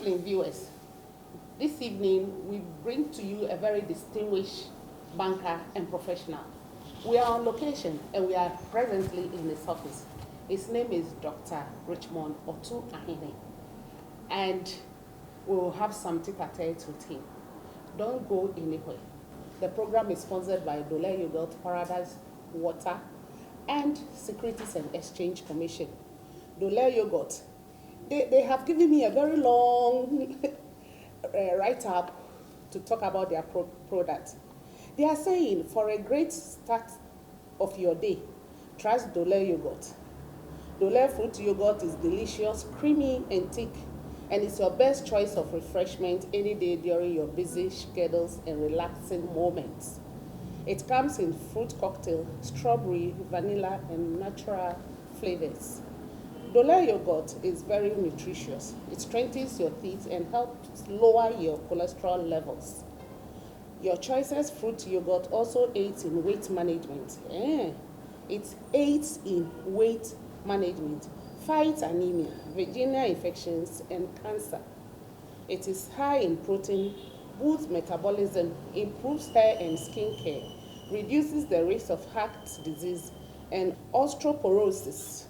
evening, viewers. This evening, we bring to you a very distinguished banker and professional. We are on location and we are presently in his office. His name is Dr. Richmond Otu Ahene, and we will have some tete-a-tete with him. Don't go anywhere. The program is sponsored by Dole Yogurt, Paradise Water, and Securities and Exchange Commission. Dole Yogurt, they have given me a very long write-up to talk about their product. They are saying, for a great start of your day, trust Dole Yogurt. Dole fruit yogurt is delicious, creamy, and thick, and it's your best choice of refreshment any day during your busy schedules and relaxing moments. It comes in fruit cocktail, strawberry, vanilla, and natural flavors. Dole yogurt is very nutritious. It strengthens your teeth and helps lower your cholesterol levels. Your Choices fruit yogurt also aids in weight management. It aids in weight management, fights anemia, vaginal infections, and cancer. It is high in protein, boosts metabolism, improves hair and skin care, reduces the risk of heart disease and osteoporosis.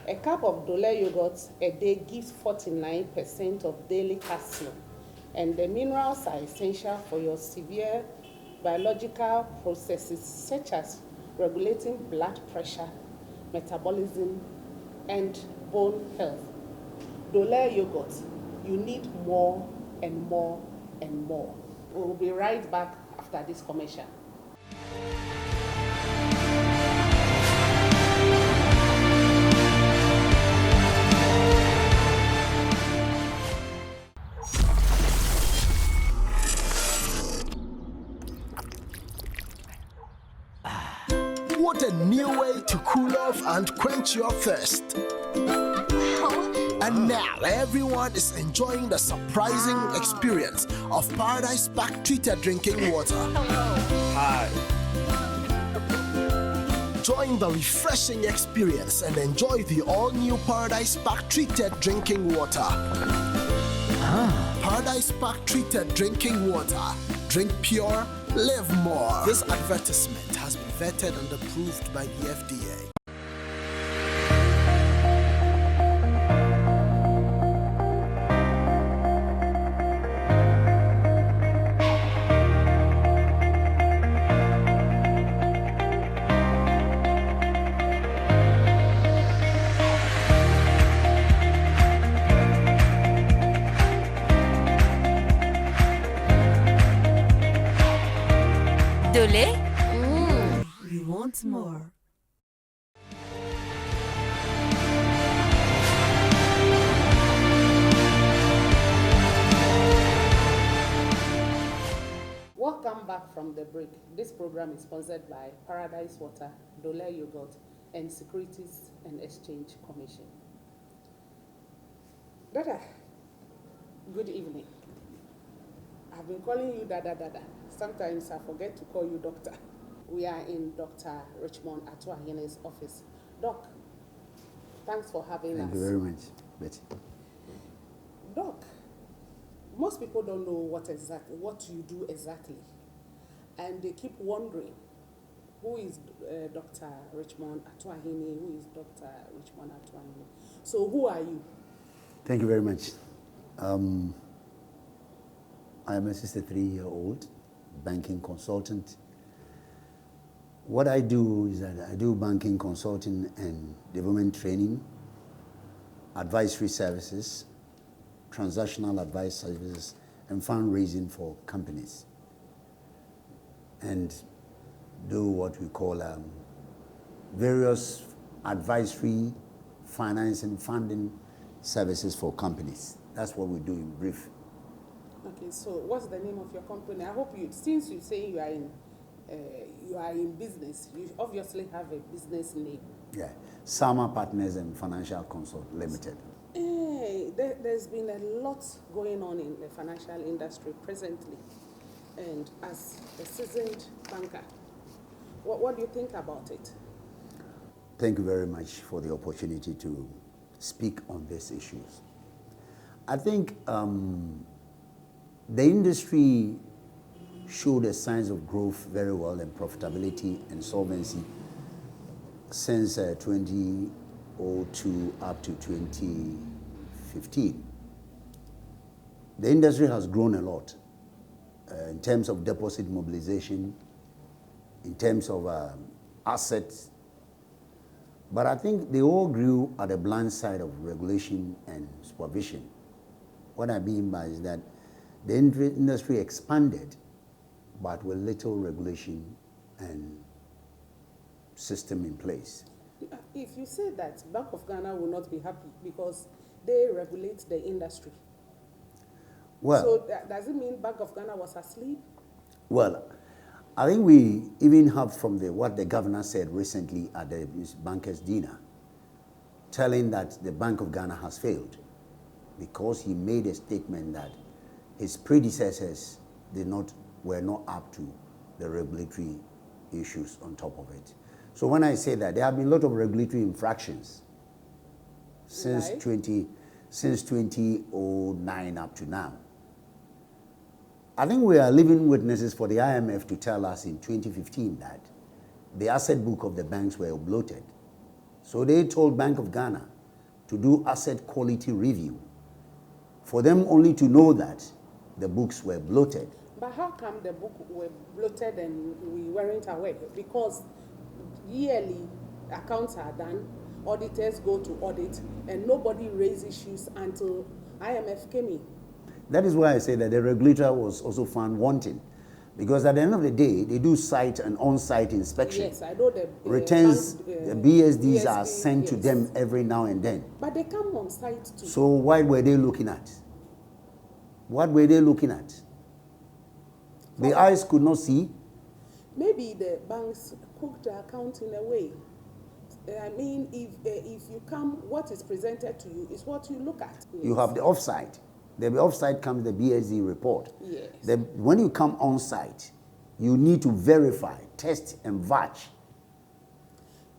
A cup of Dole yogurt a day gives 49% of daily calcium, and the minerals are essential for your severe biological processes such as regulating blood pressure, metabolism, and bone health. Dole yogurt, you need more and more and more. We'll be right back after this commercial. What a new way to cool off and quench your thirst. And now everyone is enjoying the surprising experience of Paradise Park treated drinking water. Hi. Join the refreshing experience and enjoy the all-new Paradise Park treated drinking water. Paradise Park treated drinking water. Drink pure, live more. This advertisement has been vetted and approved by the FDA. Dole? We want more. Welcome back from the break. This program is sponsored by Paradise Water, Dole Yogurt, and Securities and Exchange Commission. Dada, good evening. I've been calling you Dada. Sometimes I forget to call you Doctor. We are in Dr. Richmond Otu Ahene's office. Doc, thanks for having us. Thank you very much, Betty. Doc, most people don't know what you do exactly, and they keep wondering, who is Dr. Richmond Otu Ahene? Who is Dr. Richmond Otu Ahene? So who are you? Thank you very much. I am a 63-year-old banking consultant. What I do is that I do banking consulting and development training, advisory services, transactional advice services, and fundraising for companies. And do what we call various advisory, financing, funding services for companies. That's what we do in brief. Okay, so what's the name of your company? I hope since you say you are in business, you obviously have a business name. Yeah, Sama Partners and Financial Consult Limited. There's been a lot going on in the financial industry presently, and as a seasoned banker, what do you think about it? Thank you very much for the opportunity to speak on these issues. I think the industry showed the signs of growth very well and profitability and solvency since 2002 up to 2015. The industry has grown a lot in terms of deposit mobilization, in terms of assets, but I think they all grew at the blind side of regulation and supervision. What I mean by is that the industry expanded, but with little regulation and system in place. If you say that, Bank of Ghana will not be happy because they regulate the industry. Well, so does it mean Bank of Ghana was asleep? Well, I think we even have from what the governor said recently at the bankers' dinner, telling that the Bank of Ghana has failed because he made a statement that his predecessors were not up to the regulatory issues on top of it. So when I say that, there have been a lot of regulatory infractions since 2009 up to now. I think we are living witnesses for the IMF to tell us in 2015 that the asset book of the banks were bloated. So they told Bank of Ghana to do asset quality review for them only to know that the books were bloated. But how come the book were bloated and we weren't aware? Because yearly accounts are done, auditors go to audit, and nobody raised issues until IMF came in. That is why I say that the regulator was also found wanting. Because at the end of the day, they do site and on-site inspection. Yes, I know the returns, the BSDs are sent to them every now and then. But they come on site too. So what were they looking at? What were they looking at? The eyes could not see. Maybe the banks cooked the account in a way. I mean, if you come, what is presented to you is what you look at. Yes. You have the offsite. The offsite comes the BSD report. Yes. When you come on site, you need to verify, test and vouch.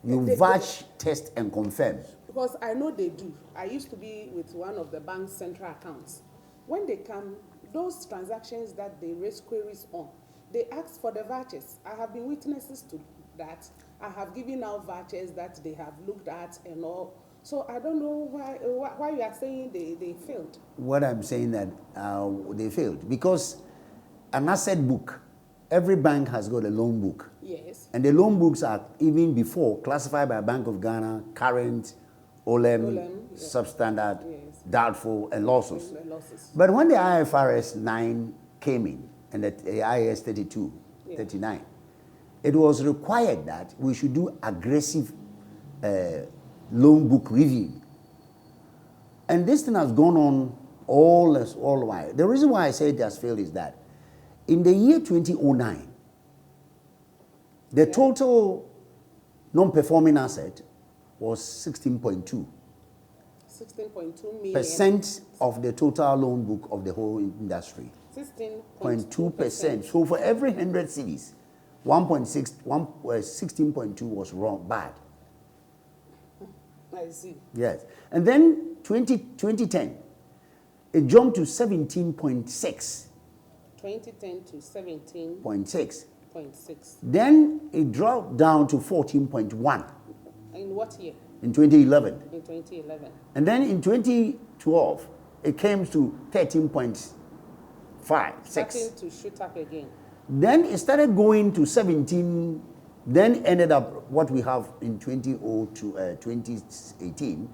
You vouch, test and confirm. Because I know they do. I used to be with one of the bank's central accounts. When they come, those transactions that they raise queries on, they ask for the vouchers. I have been witnesses to that. I have given out vouchers that they have looked at and all. So I don't know why you are saying they failed. What I'm saying that they failed because an asset book, every bank has got a loan book. Yes. And the loan books are even before classified by Bank of Ghana, current, OLEM, yes. Substandard, Yes. Doubtful, and losses. Losses. But when the IFRS 9 came in and the IAS 32, Yeah. 39, it was required that we should do aggressive loan book review. And this thing has gone on all the while. The reason why I say it has failed is that in the year 2009, the total non-performing asset was 16.2% 16.2 million. of the total loan book of the whole industry. 16.2%. So for every 100 cities, 16.2 was wrong, bad. I see. Yes. And then 2010, it jumped to 17.6. 2010 to 17.6. 0.6. Then it dropped down to 14.1 In what year? in 2011. In 2011. And then in 2012, it came to 13.5, 6. Starting to shoot up again. Then it started going to 17, then ended up what we have in 2018,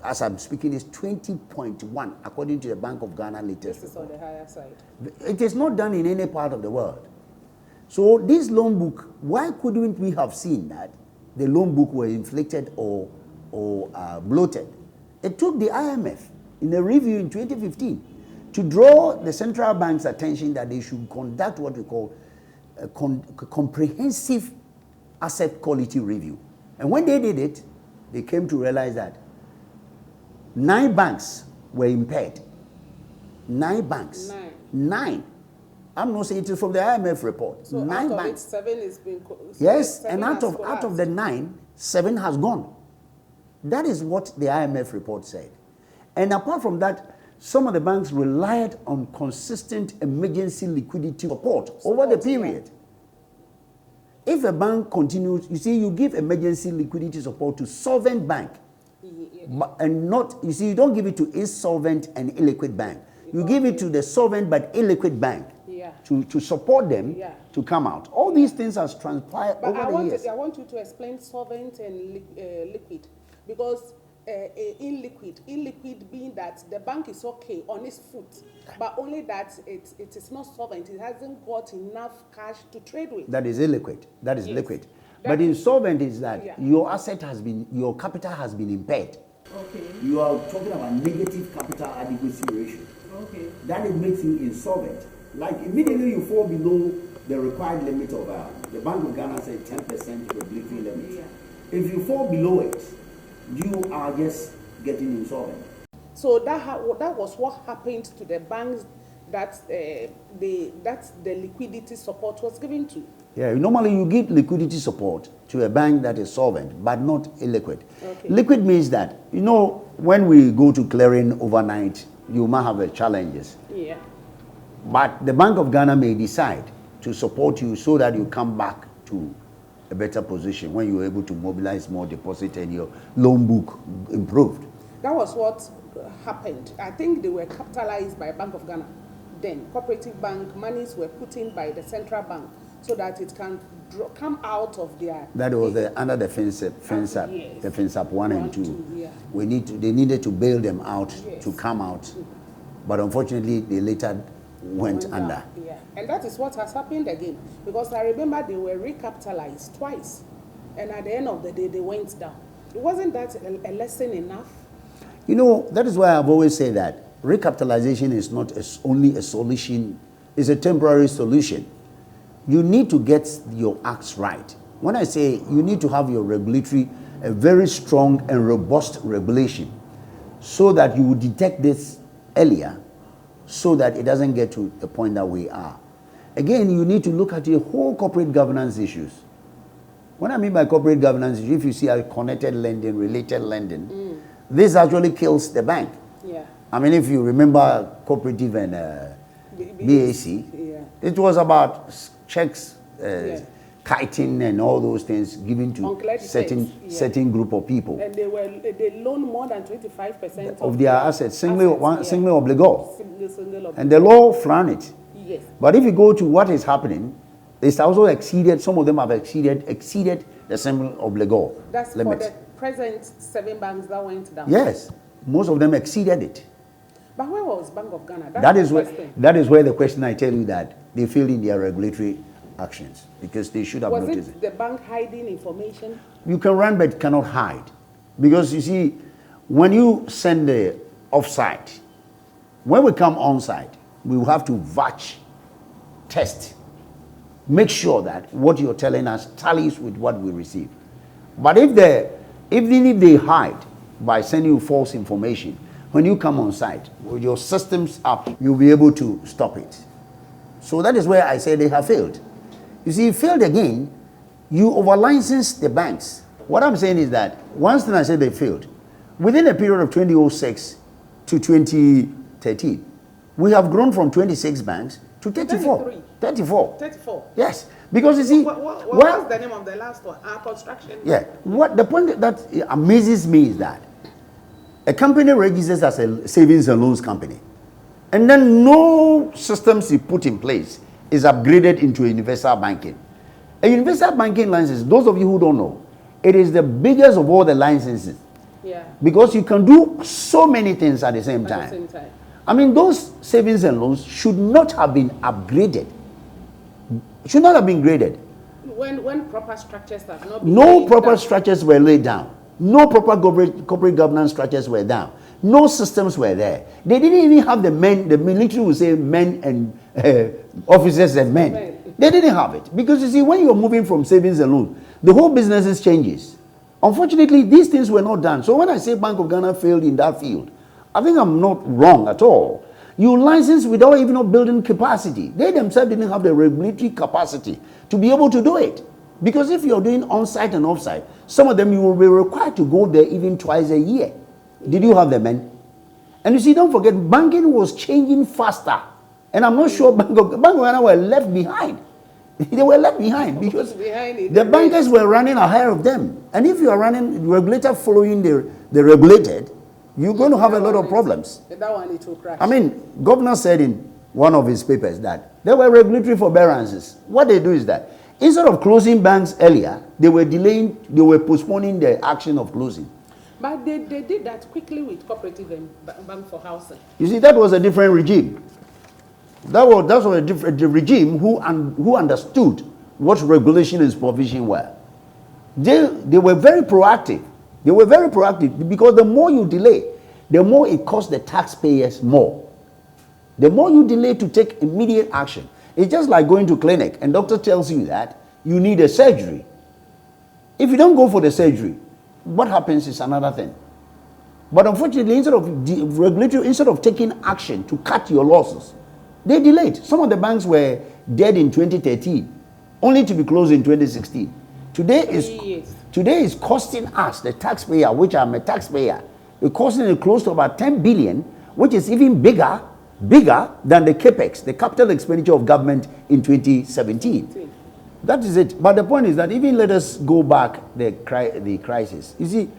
as I'm speaking, is 20.1, according to the Bank of Ghana latest This is on report. the higher side. It is not done in any part of the world. So this loan book, why couldn't we have seen that the loan book were inflated or bloated? It took the IMF in a review in 2015 to draw the central bank's attention that they should conduct what we call a comprehensive asset quality review. And when they did it, they came to realize that 9 banks were impaired. 9 banks. 9. I'm not saying it is from the IMF report. So 9 out banks. of it, 7 is being... Yes, 7 and out of the 9, 7 has gone. That is what the IMF report said. And apart from that, some of the banks relied on consistent emergency liquidity support over the period. If a bank continues, you see, you give emergency liquidity support to solvent bank, and not, you see, you don't give it to insolvent and illiquid bank. You give it to the solvent but illiquid bank to support them to come out. All these things have transpired over the years. I want you to explain solvent and liquid, because illiquid being that the bank is okay on its foot, but only that it is not solvent. It hasn't got enough cash to trade with. That is illiquid. That is liquid. But insolvent is that your asset has been, your capital has been impaired. Okay. You are talking about negative capital adequacy ratio. Okay. That it makes you insolvent. Like immediately you fall below the required limit of the Bank of Ghana said 10% regulatory limit. Yeah. If you fall below it, you are just getting insolvent. So that was what happened to the banks that the liquidity support was given to. Yeah, normally you give liquidity support to a bank that is solvent, but not illiquid. Okay. Liquid means that, you know, when we go to clearing overnight, you might have challenges. Yeah. But the Bank of Ghana may decide to support you so that you come back to a better position when you're able to mobilize more deposit and your loan book improved. That was what happened. I think they were capitalized by Bank of Ghana. Then cooperative bank monies were put in by the central bank so that it can come out of their. That was under the fence up, yes. the fence up 1 and 2. Yeah. They needed to bail them out Yes. to come out, but unfortunately they later went under. Down. Yeah. And that is what has happened again, because I remember they were recapitalized twice, and at the end of the day they went down. Wasn't that a lesson enough? You know, that is why I've always said that recapitalization is not only a solution, it's a temporary solution. You need to get your acts right. When I say you need to have your regulatory, a very strong and robust regulation, so that you will detect this earlier, so that it doesn't get to the point that we are. Again, you need to look at your whole corporate governance issues. What I mean by corporate governance is if you see a connected lending, related lending, this actually kills the bank. Yeah. I mean, if you remember cooperative and BAC, it was about checks, kiting and all those things given to certain group of people. And they loan more than 25% of their assets, single obligor. Single And the law frown it. Yes. But if you go to what is happening, it's also exceeded, some of them have exceeded the single obligor That's limit. for the present 7 banks that went down. Yes, most of them exceeded it. But where was Bank of Ghana? That is where the question I tell you that they failed in their regulatory actions because they should have noticed it. Was it the bank hiding information? You can run but cannot hide. Because you see, when you send the off-site, when we come on-site, we will have to batch test. Make sure that what you're telling us tallies with what we receive. But even if they hide by sending you false information, when you come on site, with your systems up, you'll be able to stop it. So that is where I say they have failed. You see, failed again, you over-license the banks. What I'm saying is that, once I said they failed, within a period of 2006 to 2013, we have grown from 26 banks to 34. 34. Yes. Because you see, what was the name of the last one? Construction. Yeah. What the point that amazes me is that a company registers as a savings and loans company, and then no systems you put in place is upgraded into universal banking. A universal banking license, those of you who don't know, it is the biggest of all the licenses. Yeah. Because you can do so many things at the same time. I mean, those savings and loans should not have been upgraded. Should not have been graded. When proper structures have not been No proper structures were laid down. No proper corporate governance structures were down. No systems were there. They didn't even have the men, the military would say men and officers and men. They didn't have it. Because you see, when you're moving from savings and loans, the whole business changes. Unfortunately, these things were not done. So when I say Bank of Ghana failed in that field, I think I'm not wrong at all. You license without even building capacity. They themselves didn't have the regulatory capacity to be able to do it. Because if you're doing on-site and off-site, some of them you will be required to go there even twice a year. Did you have the men? And you see, don't forget, banking was changing faster. And I'm not sure Bank of Ghana were left behind. They were left behind because the bankers were running ahead of them. And if you are running, the regulator following the regulated, you're going to have a lot of problems. That one, it will crash. I mean, governor said in one of his papers that there were regulatory forbearances. What they do is that instead of closing banks earlier, they were postponing the action of closing. But they did that quickly with Cooperative and Bank for Housing. You see, that was a different regime. That was a different regime who understood what regulation and supervision were. They were very proactive. They were very proactive because the more you delay, the more it costs the taxpayers more. The more you delay to take immediate action. It's just like going to clinic and doctor tells you that you need a surgery. If you don't go for the surgery, what happens is another thing. But unfortunately, instead of taking action to cut your losses, they delayed. Some of the banks were dead in 2013, only to be closed in 2016. Today is costing us, the taxpayer, which I'm a taxpayer, it's costing it close to about 10 billion, which is even bigger than the capex, the capital expenditure of government in 2017. That is it. But the point is that even let us go back the crisis. You see,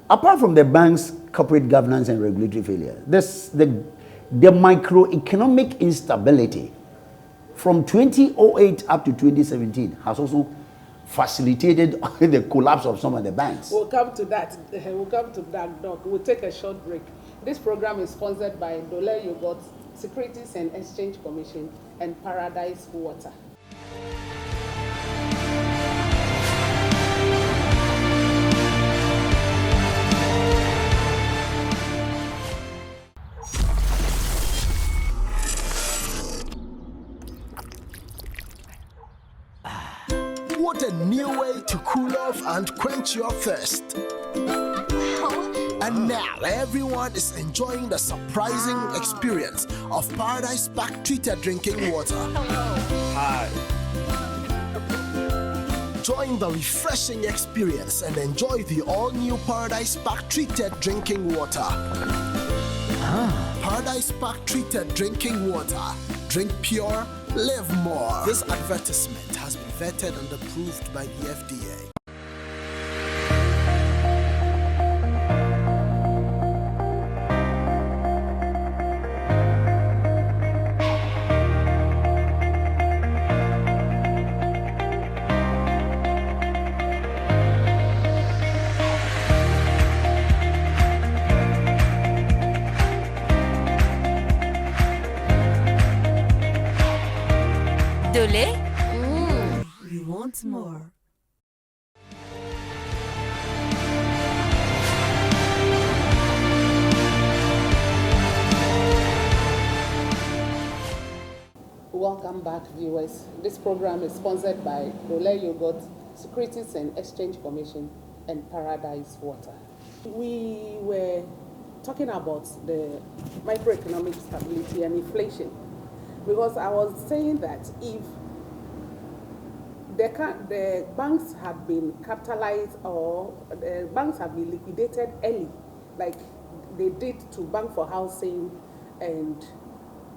apart from the bank's corporate governance and regulatory failure, the microeconomic instability from 2008 up to 2017 has also facilitated the collapse of some of the banks. We'll come to that. Doc. We'll take a short break. This program is sponsored by Dole Yogurt, Securities and Exchange Commission, and Paradise Water. What a new way to cool off and quench your thirst. And now everyone is enjoying the surprising experience of Paradise Pack treated drinking water. Hi. Join the refreshing experience and enjoy the all-new Paradise Pack treated drinking water. Paradise Pack treated drinking water. Drink pure, live more. This advertisement has been vetted and approved by the FDA. Dole? We want more. Welcome back, viewers. This program is sponsored by Dole Yogurt, Securities and Exchange Commission, and Paradise Water. We were talking about the microeconomic stability and inflation, because I was saying that if the banks have been capitalized or the banks have been liquidated early, like they did to Bank for Housing and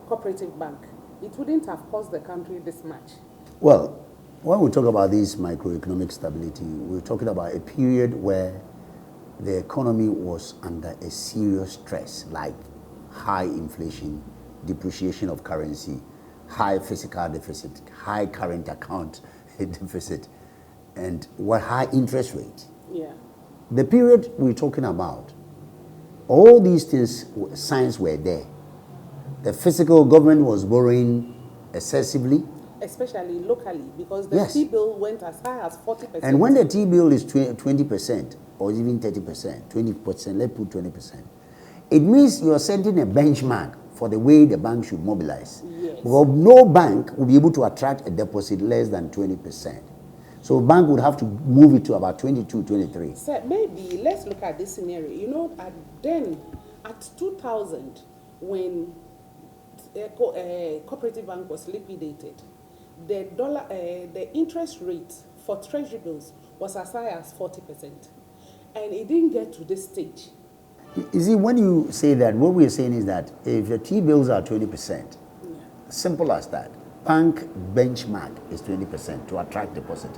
Cooperative Bank, it wouldn't have cost the country this much. Well, when we talk about this microeconomic stability, we're talking about a period where the economy was under a serious stress, like high inflation, depreciation of currency, high fiscal deficit, high current account deficit, and high interest rate. Yeah. The period we're talking about, all these things, signs were there. The fiscal government was borrowing excessively. Especially locally, because the T-bill went as high as 40%. And when the T-bill is 20% or even 30%, 20%, let's put 20%, it means you're setting a benchmark for the way the bank should mobilize. Yes. Because no bank will be able to attract a deposit less than 20%. So bank would have to move it to about 22, 23. So maybe let's look at this scenario. You know, at 2000, when Cooperative Bank was liquidated, the interest rate for treasury bills was as high as 40%. And it didn't get to this stage You see, when you say that, what we're saying is that if your T-bills are 20%, simple as that, bank benchmark is 20% to attract deposit.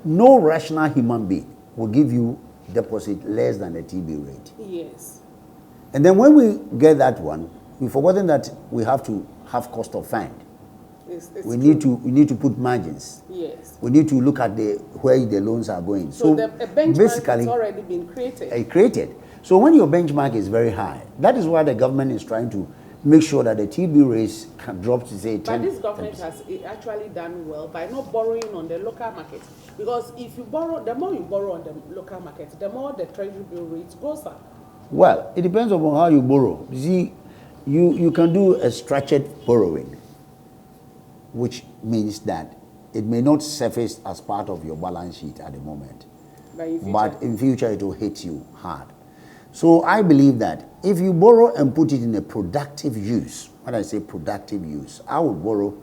No rational human being will give you deposit less than the T-bill rate. Yes. And then when we get that one, we've forgotten that we have to have cost of fund. It's We need to put margins. Yes. We need to look at where the loans are going. So a benchmark basically, has already been created. created. So when your benchmark is very high, that is why the government is trying to make sure that the T-bill rates can drop to say 10%. But this government has actually done well by not borrowing on the local market. Because if you borrow, the more you borrow on the local market, the more the treasury bill rate goes up. Well, it depends upon how you borrow. You see, you can do a structured borrowing, which means that it may not surface as part of your balance sheet at the moment. But in future, it will hit you hard. So I believe that if you borrow and put it in a productive use, when I say productive use, I would borrow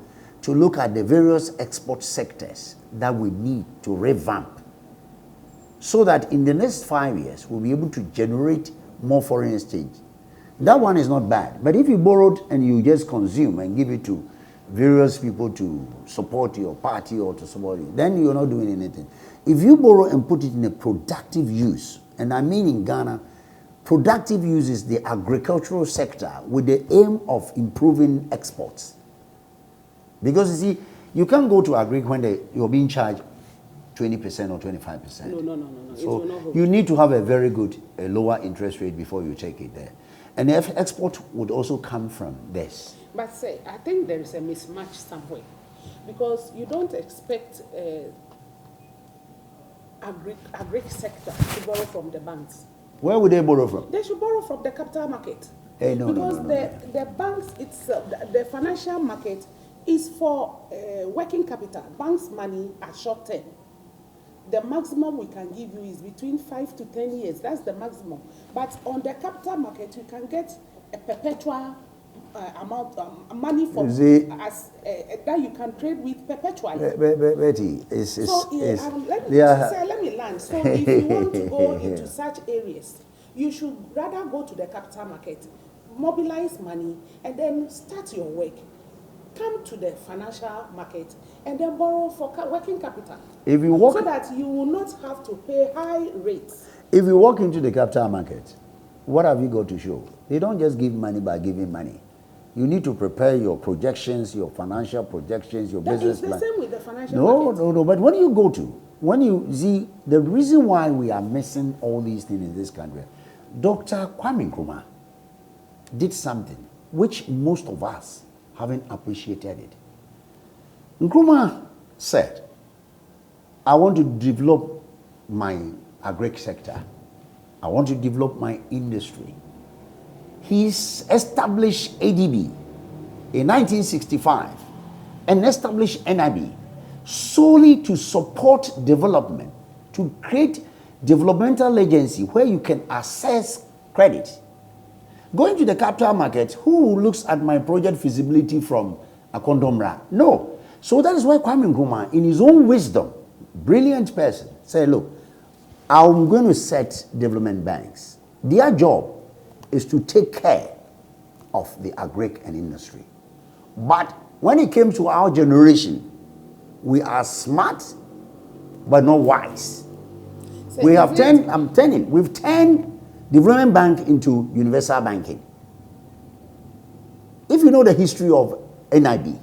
to look at the various export sectors that we need to revamp so that in the next 5 years, we'll be able to generate more foreign exchange. That one is not bad. But if you borrowed and you just consume and give it to various people to support your party or to support you, then you're not doing anything. If you borrow and put it in a productive use, and I mean in Ghana, productive use is the agricultural sector with the aim of improving exports. Because you see, you can't go to agri when you're being charged 20% or 25%. No. So you need to have a very good, lower interest rate before you take it there. And if export would also come from this. But say, I think there is a mismatch somewhere. Because you don't expect agri sector to borrow from the banks. Where would they borrow from? They should borrow from the capital market. Hey, no. The banks itself, the financial market is for working capital. Banks' money are short term. The maximum we can give you is between 5 to 10 years. That's the maximum. But on the capital market, you can get a perpetual amount of money from that you can trade with perpetually. Betty, let me land. So if you want to go into such areas, you should rather go to the capital market, mobilize money, and then start your work. Come to the financial market and then borrow for working capital. If you walk, so that you will not have to pay high rates. If you walk into the capital market, what have you got to show? They don't just give money by giving money. You need to prepare your projections, your financial projections, your business plan. It's the same with the financial market. No. But when you go to, when you see, the reason why we are missing all these things in this country, Dr. Kwame Nkrumah did something which most of us haven't appreciated it. Nkrumah said, I want to develop my agri sector. I want to develop my industry. He established ADB in 1965 and established NIB solely to support development, to create developmental agency where you can access credit. Going to the capital market, who looks at my project feasibility from a condomra? No. So that is why Kwame Nkrumah, in his own wisdom, brilliant person, said, look, I'm going to set development banks. Their job is to take care of the agri and industry. But when it came to our generation, we are smart, but not wise. So we've turned development bank into universal banking. If you know the history of NIB,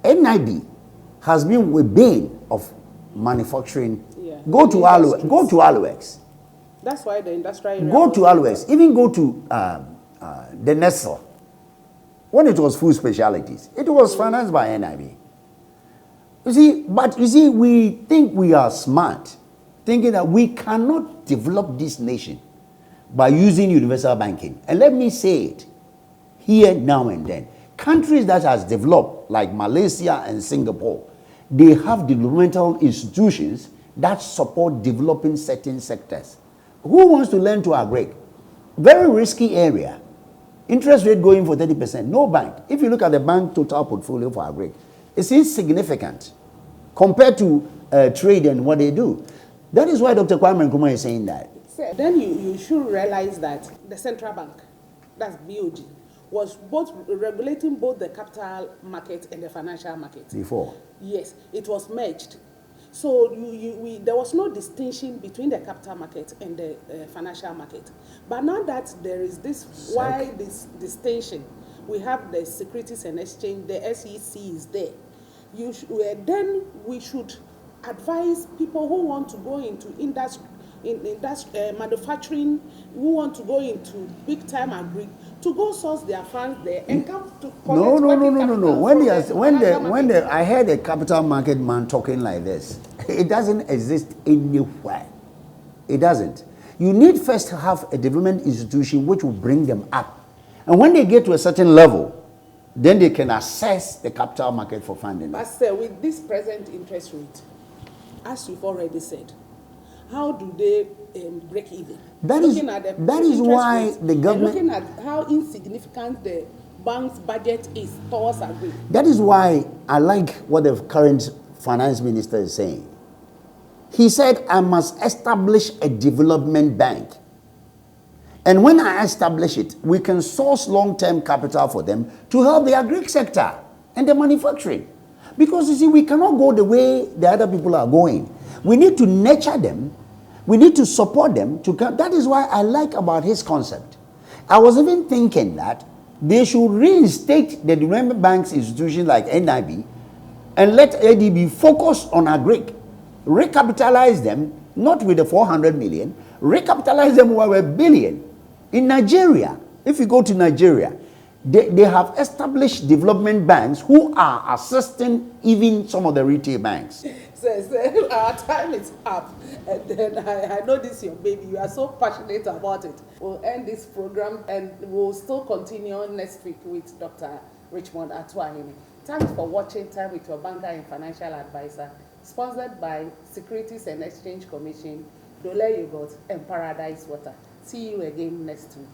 NIB has been a bane of manufacturing. Yeah. Go to Aluex. That's why the industrial area. Go to Aluex. Even go to the Nestle. When it was food specialties, it was financed by NIB. You see, we think we are smart, thinking that we cannot develop this nation by using universal banking. And let me say it here, now and then. Countries that has developed, like Malaysia and Singapore, they have developmental institutions that support developing certain sectors. Who wants to lend to agri? Very risky area. Interest rate going for 30%. No bank. If you look at the bank total portfolio for agri, it's insignificant compared to trade and what they do. That is why Dr. Kwame Nkrumah is saying that So then you should realize that the central bank, that's BOD, was both regulating both the capital market and the financial market. Before. Yes, it was merged. So there was no distinction between the capital market and the financial market. But now that there is this wide distinction, we have the Securities and Exchange, the SEC is there. Then we should advise people who want to go into manufacturing, who want to go into big time agri, to go source their funds there and come to collect When I heard a capital market man talking like this, it doesn't exist anywhere. It doesn't. You need first to have a development institution which will bring them up. And when they get to a certain level, then they can access the capital market for funding. But sir, with this present interest rate, as you've already said, how do they break even? That is why the government... Looking at how insignificant the bank's budget is towards agri. That is why I like what the current finance minister is saying. He said, I must establish a development bank. And when I establish it, we can source long-term capital for them to help the agri sector and the manufacturing. Because you see, we cannot go the way the other people are going. We need to nurture them. We need to support them. That is why I like about his concept. I was even thinking that they should reinstate the development banks institution like NIB and let ADB focus on agri. Recapitalize them, not with the 400 million, recapitalize them with $1 billion. In Nigeria, if you go to Nigeria, they have established development banks who are assisting even some of the retail banks. So our time is up. And then I know this is your baby. You are so passionate about it. We'll end this program and we'll still continue next week with Dr. Richmond Atuahene. Thanks for watching Time with Your Banker and Financial Advisor, sponsored by Securities and Exchange Commission, Dole Yogurt, and Paradise Water. See you again next week.